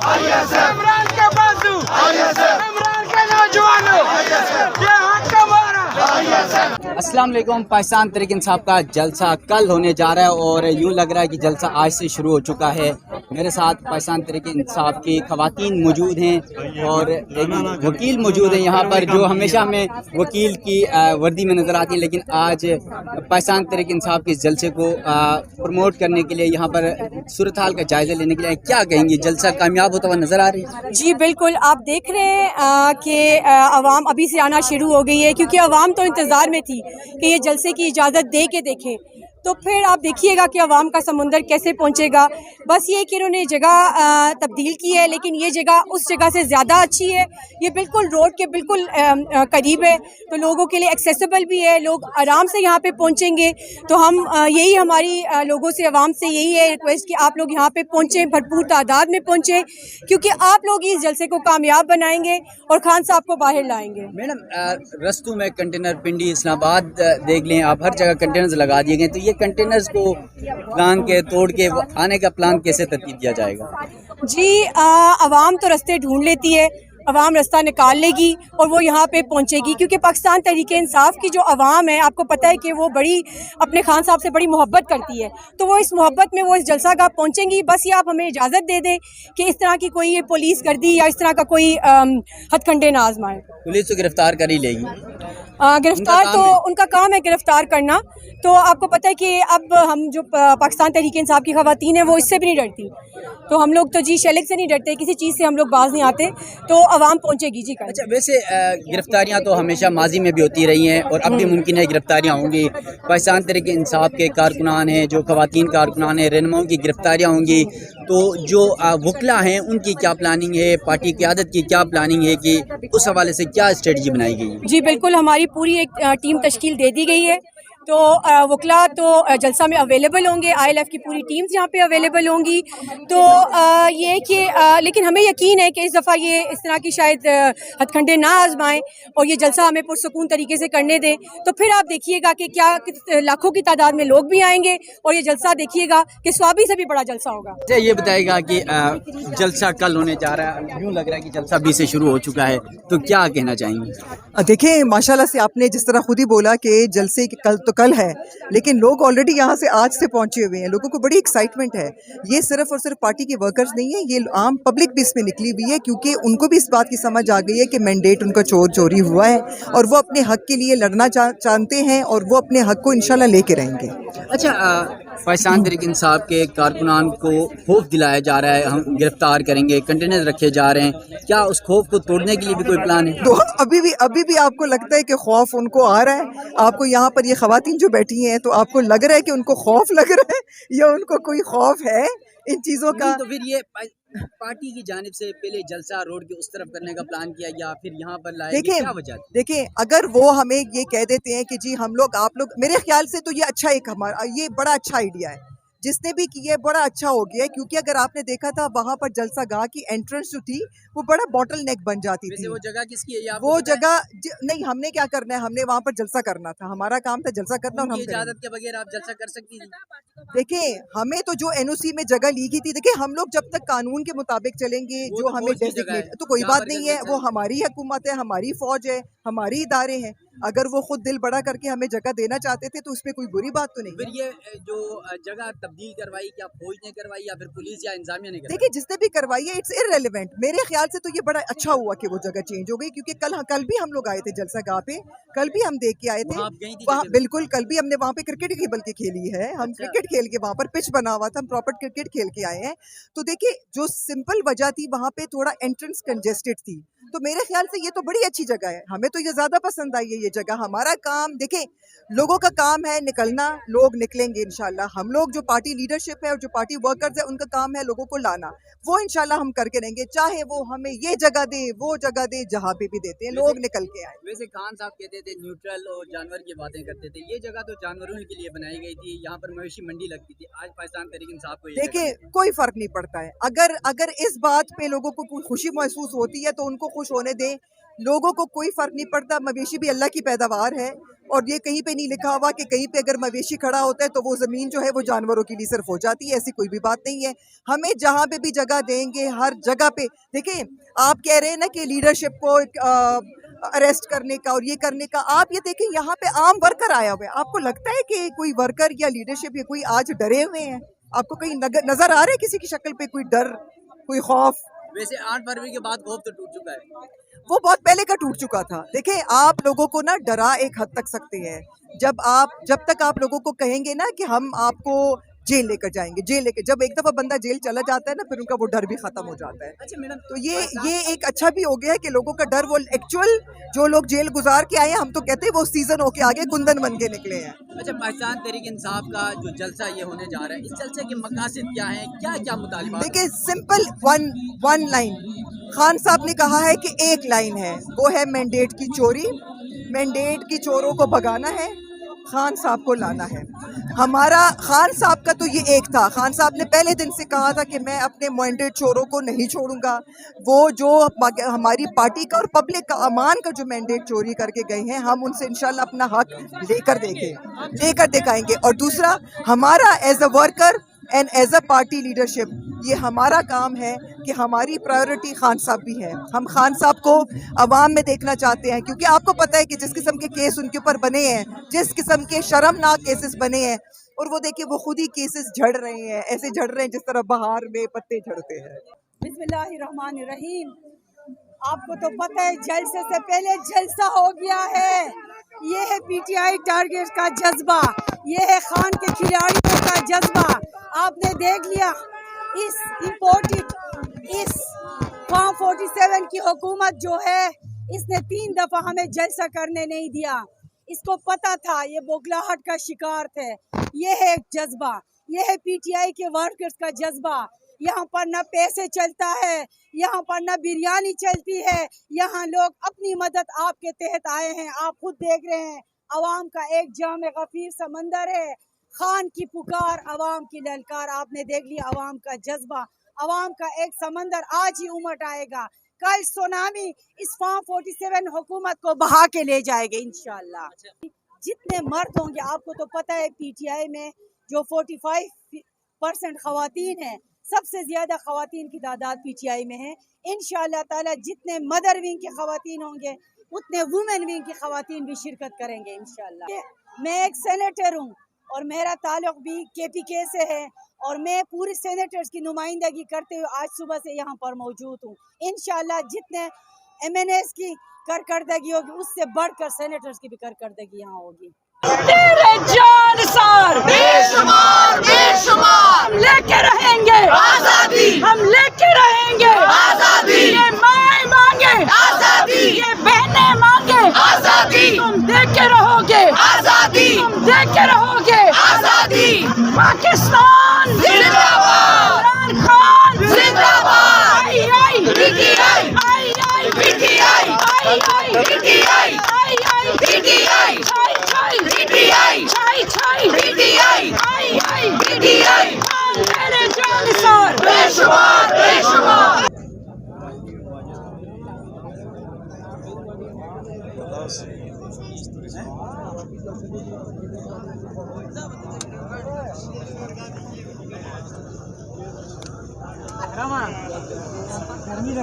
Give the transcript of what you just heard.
इमरान के बाजू, इमरान के नौजवानों, ये हक हमारा। अस्सलाम वालेकुम। पाकिस्तान तहरीक इंसाफ का जलसा कल होने जा रहा है और यूँ लग रहा है कि जलसा आज से शुरू हो चुका है। मेरे साथ पाकिस्तान तहरीक इंसाफ की खवातीन मौजूद हैं और एक वकील मौजूद हैं यहाँ पर, जो हमेशा हमें वकील की वर्दी में नज़र आती है, लेकिन आज पाकिस्तान तहरीक इंसाफ के जलसे को प्रमोट करने के लिए यहाँ पर सूरत हाल का जायज़ा लेने के लिए क्या कहेंगी? जलसा कामयाब होता हुआ नज़र आ रही है? जी बिल्कुल, आप देख रहे हैं कि आवाम अभी से आना शुरू हो गई है, क्योंकि आवाम तो इंतज़ार में थी कि ये जलसे की इजाज़त दे के देखें। तो फिर आप देखिएगा कि आवाम का समुंदर कैसे पहुंचेगा। बस ये कि इन्होंने जगह तब्दील की है, लेकिन ये जगह उस जगह से ज़्यादा अच्छी है। ये बिल्कुल रोड के बिल्कुल करीब है, तो लोगों के लिए एक्सेसिबल भी है, लोग आराम से यहाँ पे पहुँचेंगे। तो हम यही हमारी लोगों से, आवाम से यही है रिक्वेस्ट कि आप लोग यहाँ पे पहुँचें, भरपूर तादाद में पहुँचें, क्योंकि आप लोग इस जलसे को कामयाब बनाएंगे और खान साहब को बाहर लाएंगे। मैडम, रस्तों में कंटेनर, पिंडी, इस्लामाबाद देख लें आप, हर जगह कंटेनर्स लगा दिए गए, तो ये कंटेनर्स को प्लान के तोड़ के आने का प्लान कैसे तरतीब किया जाएगा? जी, आवाम तो रास्ते ढूंढ लेती है, अवाम रास्ता निकाल लेगी और वो यहाँ पे पहुँचेगी, क्योंकि पाकिस्तान तहरीक इंसाफ की जो अवाम है, आपको पता है कि वो बड़ी अपने खान साहब से बड़ी मोहब्बत करती है। तो वो इस मोहब्बत में वो इस जलसा गाह पहुँचेंगी। बस ये आप हमें इजाज़त दे दें कि इस तरह की कोई पुलिस गर्दी या इस तरह का कोई हथकंडे ना आजमाए। पुलिस तो गिरफ्तार कर ही लेगी। गिरफ्तार तो उनका काम है गिरफ्तार करना। तो आपको पता है कि अब हम जो पाकिस्तान तहरीक इंसाफ की खवातीन हैं वो इससे भी नहीं डरती। तो हम लोग तो जी शेलिक से नहीं डरते, किसी चीज़ से हम लोग बाज नहीं आते। तो आवाम पहुँचेगी जी। अच्छा, वैसे गिरफ्तारियां तो हमेशा माजी में भी होती रही हैं और अब भी मुमकिन है गिरफ्तारियां होंगी। पाकिस्तान तहरीक इंसाफ के कारकुनान हैं, जो खवातीन कारकुनान हैं, रहनुमाओं की गिरफ्तारियां होंगी। तो जो वकला हैं उनकी क्या प्लानिंग है, पार्टी क़यादत की क्या प्लानिंग है कि उस हवाले से क्या स्ट्रेटजी बनाई गई है? जी बिल्कुल, हमारी पूरी एक टीम तश्कील दे दी गई है। तो वकला तो जलसा में अवेलेबल होंगे, ILF की पूरी टीम्स यहाँ पे अवेलेबल होंगी। तो ये कि लेकिन हमें यकीन है कि इस दफ़ा ये इस तरह की शायद हथकंडे ना आजमाएं और ये जलसा हमें पुरसकून तरीके से करने दें। तो फिर आप देखिएगा कि क्या लाखों की तादाद में लोग भी आएंगे और ये जलसा देखिएगा कि स्वाबी से भी बड़ा जलसा होगा। अच्छा, ये बताएगा कि जलसा कल होने जा रहा है, यूँ लग रहा है कि जलसा 20 से शुरू हो चुका है, तो क्या कहना चाहेंगे? देखें, माशाल्लाह से आपने जिस तरह खुद ही बोला कि जलसे कल है, लेकिन लोग ऑलरेडी यहाँ से आज से पहुँचे हुए हैं। लोगों को बड़ी एक्साइटमेंट है। ये सिर्फ और सिर्फ पार्टी के वर्कर्स नहीं है, ये आम पब्लिक भी इसमें निकली हुई है, क्योंकि उनको भी इस बात की समझ आ गई है कि मैंडेट उनका चोरी हुआ है और वो अपने हक के लिए लड़ना चाहते हैं और वो अपने हक को इंशाल्लाह लेके रहेंगे। अच्छा, पाकिस्तान तहरीक इंसाफ के कारकुनान को खौफ दिलाया जा रहा है, हम गिरफ्तार करेंगे, कंटेनर रखे जा रहे हैं, क्या उस खौफ को तोड़ने के लिए भी कोई प्लान है? तो अभी भी आपको लगता है कि खौफ उनको आ रहा है? आपको यहाँ पर ये खवातीन जो बैठी हैं, तो आपको लग रहा है कि उनको खौफ लग रहा है या उनको कोई खौफ है इन चीज़ों का? तो फिर ये पार्टी की जानिब से पहले जलसा रोड के उस तरफ करने का प्लान किया या फिर यहाँ पर लाए? क्या वजह? देखें, अगर वो हमें ये कह देते हैं कि जी हम लोग, आप लोग, मेरे ख्याल से तो ये अच्छा, एक हमारा ये बड़ा अच्छा आइडिया है जिसने भी किया, बड़ा अच्छा हो गया है। क्योंकि अगर आपने देखा था वहाँ पर जलसा गाह की एंट्रेंस जो थी वो बड़ा बॉटल नेक बन जाती थी। वो जगह किसकी है? वो जगह नहीं, हमने क्या करना है, हमने वहाँ पर जलसा करना था, हमारा काम था जलसा करना। और हम इजाजत के बगैर आप जलसा कर सकती थी? देखें, हमें तो जो NOC में जगह ली थी, देखिए हम लोग जब तक कानून के मुताबिक चलेंगे, जो तो हमें डेजिग्नेट, तो कोई बात नहीं है, वो हमारी हुकूमत है, हमारी फौज है, हमारी इदारे हैं। अगर वो खुद दिल बड़ा करके हमें जगह देना चाहते थे तो उसमें कोई बुरी बात तो नहीं। फिर ये जो जगह तब्दील करवाई, क्या फौज ने करवाई या फिर पुलिस या इंतजामिया ने करवाई? देखिए, जिसने भी करवाई है, इट्स इररेलेवेंट। मेरे ख्याल से तो ये बड़ा अच्छा हुआ कि वो जगह चेंज हो गई, क्योंकि कल भी हम लोग आए थे जलसा गाह पे, कल भी हम देख के आए थे वहाँ। बिल्कुल, कल भी हमने वहाँ पे क्रिकेट की बल्कि खेली है। हम क्रिकेट खेल के, वहाँ पर पिच बना हुआ था, हम प्रॉपर क्रिकेट खेल के आए हैं। तो देखिए, जो सिंपल वजह थी, वहाँ पे थोड़ा एंट्रेंस कंजेस्टेड थी। तो मेरे ख्याल से ये तो बड़ी अच्छी जगह है, हमें तो ये ज़्यादा पसंद आई है ये जगह। हमारा काम, देखें, लोगों का काम है निकलना, लोग निकलेंगे इंशाल्लाह। हम लोग जो पार्टी लीडरशिप है और जो पार्टी वर्कर्स है, उनका काम है लोगों को लाना, वो इंशाल्लाह हम करके रहेंगे। चाहे वो हमें ये जगह दे, वो जगह दे, जहाँ पे भी देते हैं, लोग निकल के आए। वैसे खान साहब कहते थे न्यूट्रल और जानवर की बातें करते थे, ये जगह तो जानवरों के लिए बनाई गई थी, यहाँ पर मवेशी मंडी लगती थी। आज पाकिस्तान तहरीक इंसाफ को देखिए, कोई फर्क नहीं पड़ता है। अगर इस बात पे लोगों को कोई खुशी महसूस होती है तो उनको खुश होने दें, लोगों को कोई फर्क नहीं पड़ता। मवेशी भी अल्लाह की पैदावार है और ये कहीं पे नहीं लिखा हुआ कि कहीं पे अगर मवेशी खड़ा होता है तो वो ज़मीन जो है वो जानवरों के लिए सिर्फ हो जाती है, ऐसी कोई भी बात नहीं है। हमें जहाँ पे भी जगह देंगे, हर जगह पे देखिए, आप कह रहे हैं ना कि लीडरशिप को अरेस्ट करने का और ये करने का, आप ये देखें यहाँ पे आम वर्कर आया हुआ है, आपको लगता है कि कोई वर्कर या लीडरशिप या कोई आज डरे हुए हैं? आपको कहीं नजर आ रहा है किसी की शक्ल पे कोई डर, कोई खौफ? वैसे 8 फरवरी के बाद खौफ तो टूट चुका है, वो बहुत पहले का टूट चुका था। देखें, आप लोगों को ना डरा एक हद तक सकते हैं, जब तक आप लोगों को कहेंगे ना कि हम आपको जेल लेकर जाएंगे, जेल लेकर, जब एक दफ़ा बंदा जेल चला जाता है ना, फिर उनका वो डर भी ख़त्म हो जाता है। अच्छा मैडम, तो ये एक अच्छा भी हो गया है कि लोगों का डर, वो एक्चुअल जो लोग जेल गुजार के आए हैं, हम तो कहते हैं वो सीजन होके आगे कुंदन बन के निकले हैं। अच्छा, पाकिस्तान तहरीक इंसाफ का जो जलसा ये होने जा रहा है, इस जलसे के मकासद क्या हैं, क्या क्या मुतालिबात? देखिए, सिंपल वन लाइन, खान साहब ने कहा है कि एक लाइन है, वो है मैंडेट की चोरी, मैंडेट की चोरों को भगाना है, खान साहब को लाना है। हमारा खान साहब का तो ये एक था, खान साहब ने पहले दिन से कहा था कि मैं अपने मैंडेट चोरों को नहीं छोड़ूंगा। वो जो हमारी पार्टी का और पब्लिक का अमान का जो मैंडेट चोरी करके गए हैं, हम उनसे इंशाल्लाह अपना हक लेकर दिखाएंगे। और दूसरा, हमारा as a worker and as a party leadership, ये हमारा काम है कि हमारी प्रायोरिटी खान साहब भी है। हम खान साहब को अवाम में देखना चाहते हैं, क्योंकि आपको पता है कि जिस किस्म के केस उनके ऊपर बने हैं, जिस किस्म के शर्मनाक केसेस बने हैं, और वो देखिए वो खुद ही केसेस झड़ रहे हैं, ऐसे झड़ रहे हैं जिस तरह बहार में पत्ते झड़ते हैं। बिस्मिल्लाहिर्रहमानिर्रहीम। आपको तो पता है जलसे से पहले जलसा हो गया है। ये है पीटीआई टारगेट का जज्बा, ये है खान के खिलाड़ियों का जज्बा। आपने देख लिया इस फॉर्म 47 की हुकूमत जो है, इसने 3 दफा हमें जलसा करने नहीं दिया। इसको पता था ये बोखलाहट का शिकार थे। ये है जज्बा, ये है पीटीआई के वर्कर्स का जज्बा। यहाँ पर न पैसे चलता है, यहाँ पर न बिरयानी चलती है, यहाँ लोग अपनी मदद आपके तहत आए हैं। आप खुद देख रहे हैं, अवाम का एक जाम गफीर समंदर है। खान की पुकार, अवाम की ललकार, आपने देख लिया अवाम का जज्बा, अवाम का एक समंदर आज ही उमट आएगा। कल सुनामी इस फॉर्म 47 हुकूमत को बहा के ले जाएंगे इंशाल्लाह। जितने मर्द होंगे, आपको तो पता है पीटीआई में जो 45% खवातीन है, सबसे ज्यादा खवातीन की तादाद पीटीआई में है। इंशाल्लाह ताला जितने मदर विंग के खवातीन होंगे, उतने वुमेन विंग की खवातीन भी शिरकत करेंगे इंशाल्लाह। मैं एक सेनेटर हूँ और मेरा ताल्लुक भी केपीके से है, और मैं पूरे सेनेटर्स की नुमाइंदगी करते हुए आज सुबह से यहाँ पर मौजूद हूँ। इंशाल्लाह जितने एमएनएस की कारकर्दगी होगी, उससे बढ़कर सेनेटर्स की भी कारकर्दगी यहाँ होगी। तेरे जानसार बेशुमार बेशुमार लेके रहेंगे आजादी, हम लेके रहेंगे आजादी। ये माएं मांगे आजादी, ये बहनें मांगे आजादी, तुम देके रहोगे आजादी, तुम देके रहोगे आजादी। पाकिस्तान जिंदाबाद, इमरान खान जिंदाबाद, आई आई पीटीआई, आई आई पीटीआई, आई आई पीटीआई, आई आई पीटीआई, पीटीआई, पीटीआई, आई आई पीटीआई, तेरे जानसार बेशुमार बेशुमार। गर्मी